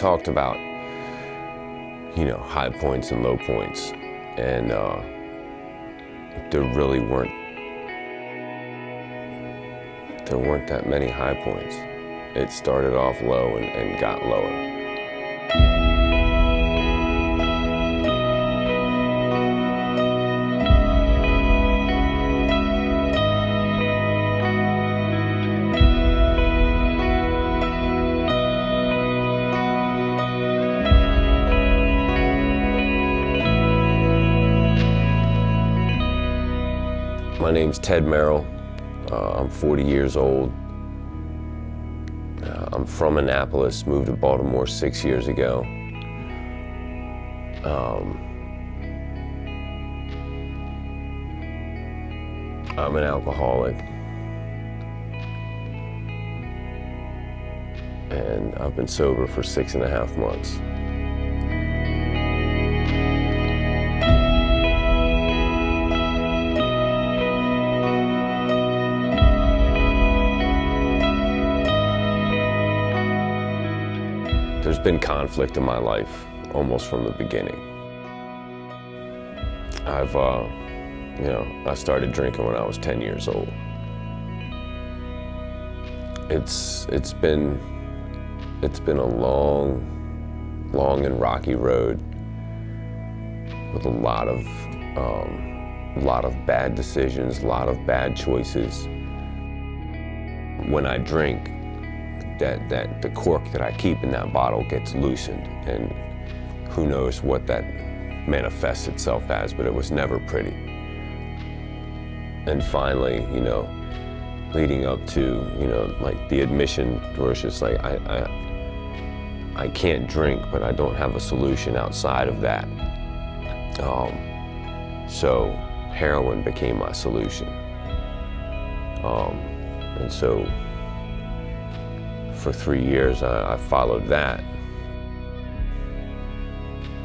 talked about, high points and low points, and there really weren't that many high points. It started off low and got lower. My name's Ted Merrill. I'm 40 years old. I'm from Annapolis, moved to Baltimore 6 years ago. I'm an alcoholic. And I've been sober for 6.5 months. There's been conflict in my life almost from the beginning. I started drinking when I was 10 years old. It's been a long and rocky road with a lot of bad decisions, a lot of bad choices. When I drink, that the cork that I keep in that bottle gets loosened, and who knows what that manifests itself as, but it was never pretty. And finally, leading up to, like the admission where it's just like, I can't drink, but I don't have a solution outside of that. So heroin became my solution. And so for 3 years, I followed that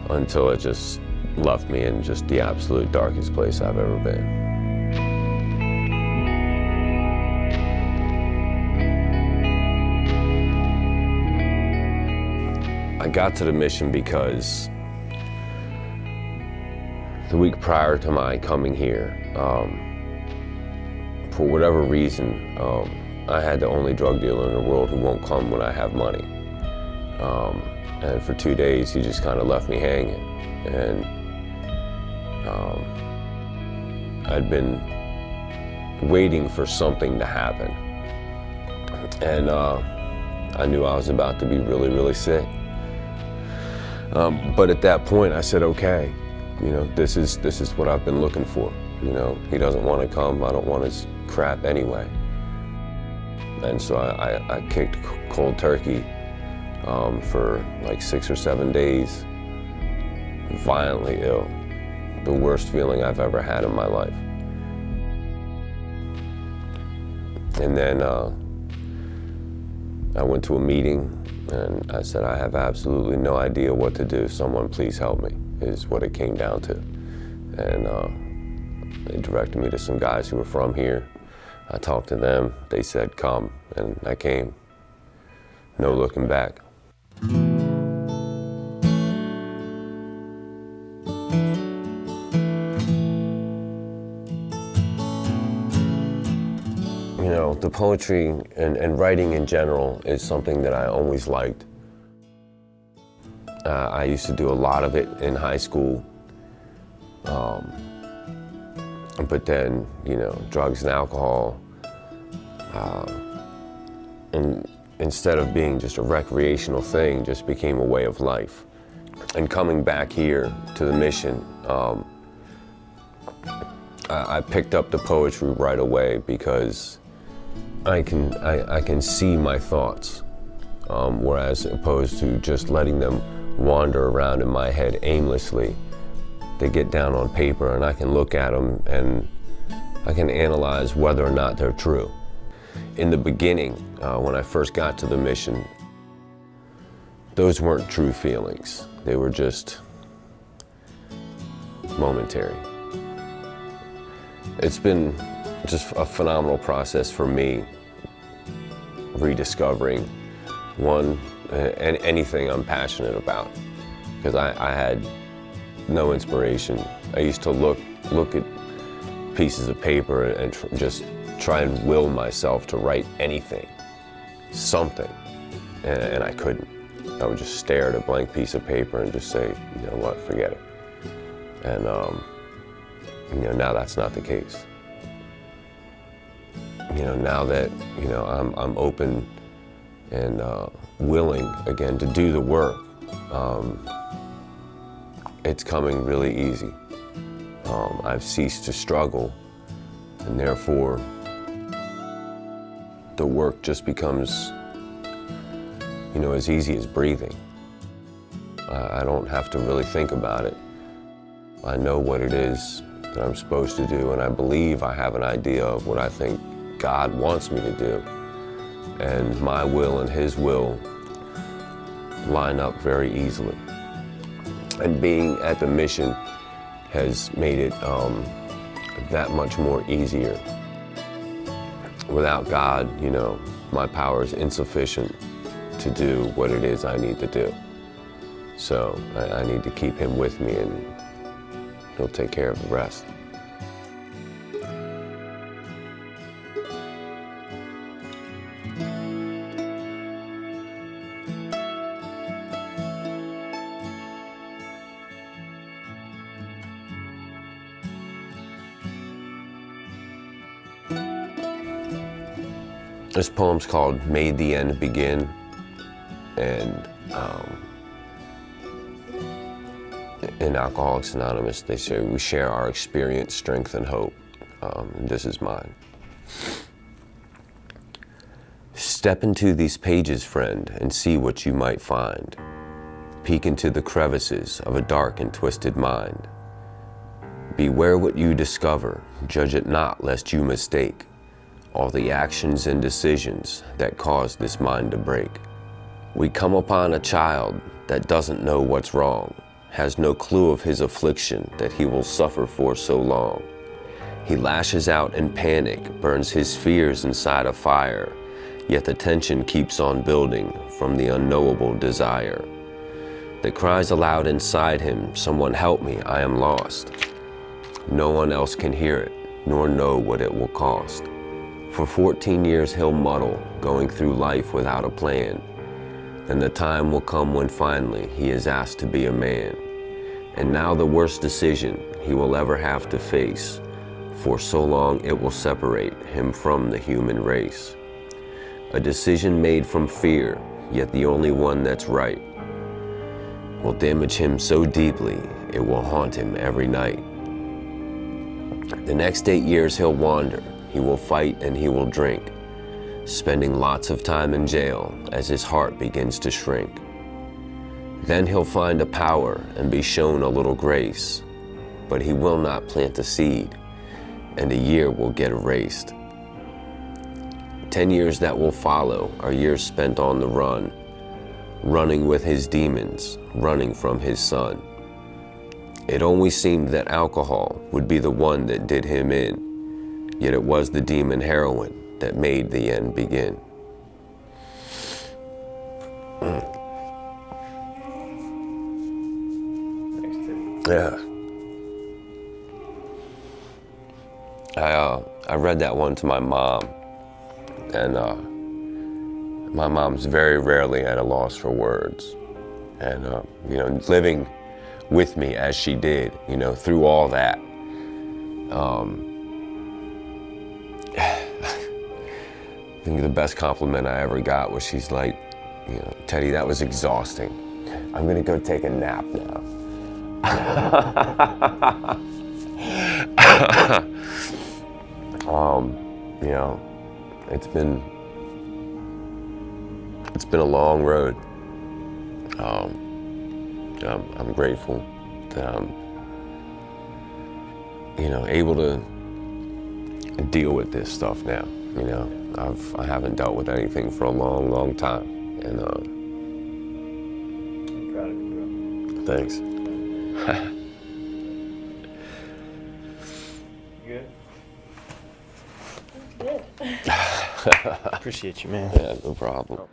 until it just left me in just the absolute darkest place I've ever been. I got to the mission because the week prior to my coming here, for whatever reason, I had the only drug dealer in the world who won't come when I have money. And for 2 days, he just kind of left me hanging. And I'd been waiting for something to happen. And I knew I was about to be really, really sick. But at that point, I said, okay, this is what I've been looking for. He doesn't want to come. I don't want his crap anyway. And so I kicked cold turkey for like 6 or 7 days, violently ill, the worst feeling I've ever had in my life. And then I went to a meeting and I said, I have absolutely no idea what to do. Someone please help me, is what it came down to. And they directed me to some guys who were from here. I talked to them, they said come, and I came. No looking back. The poetry and writing in general is something that I always liked. I used to do a lot of it in high school. But then, drugs and alcohol, and instead of being just a recreational thing, just became a way of life. And coming back here to the mission, I picked up the poetry right away because I can see my thoughts, whereas opposed to just letting them wander around in my head aimlessly. They get down on paper and I can look at them and I can analyze whether or not they're true. In the beginning, when I first got to the mission, those weren't true feelings. They were just momentary. It's been just a phenomenal process for me, rediscovering, one, anything I'm passionate about, because I had no inspiration. I used to look at pieces of paper and just try and will myself to write anything, something, and I couldn't. I would just stare at a blank piece of paper and just say, you know what, forget it. And you know, now that's not the case. You know, now that, you know, I'm open and willing again to do the work, it's coming really easy. I've ceased to struggle, and therefore the work just becomes, you know, as easy as breathing. I don't have to really think about it. I know what it is that I'm supposed to do, and I believe I have an idea of what I think God wants me to do. And my will and His will line up very easily. And being at the mission has made it that much more easier. Without God, you know, my power is insufficient to do what it is I need to do. So I need to keep Him with me, and He'll take care of the rest. This poem's called Made the End Begin, and in Alcoholics Anonymous they say we share our experience, strength, and hope. And this is mine. Step into these pages, friend, and see what you might find. Peek into the crevices of a dark and twisted mind. Beware what you discover, judge it not lest you mistake all the actions and decisions that cause this mind to break. We come upon a child that doesn't know what's wrong, has no clue of his affliction that he will suffer for so long. He lashes out in panic, burns his fears inside a fire, yet the tension keeps on building from the unknowable desire that cries aloud inside him, someone help me, I am lost. No one else can hear it, nor know what it will cost. For 14 years he'll muddle, going through life without a plan. Then the time will come when finally he is asked to be a man. And now the worst decision he will ever have to face. For so long it will separate him from the human race. A decision made from fear, yet the only one that's right, will damage him so deeply it will haunt him every night. The next 8 years he'll wander, he will fight and he will drink, spending lots of time in jail as his heart begins to shrink. Then he'll find a power and be shown a little grace, but he will not plant a seed, and a year will get erased. 10 years that will follow are years spent on the run, running with his demons, running from his son. It only seemed that alcohol would be the one that did him in, yet it was the demon heroin that made the end begin. Yeah. I read that one to my mom, and my mom's very rarely at a loss for words. And you know, living with me as she did, you know, through all that, I think the best compliment I ever got was she's like, you know, Teddy, that was exhausting. I'm gonna go take a nap now. You know, it's been a long road. I'm grateful that I'm, you know, able to deal with this stuff now. You know, I haven't dealt with anything for a long, long time, and I'm proud of you, bro. thanks. You good? Appreciate you, man. Yeah, no problem.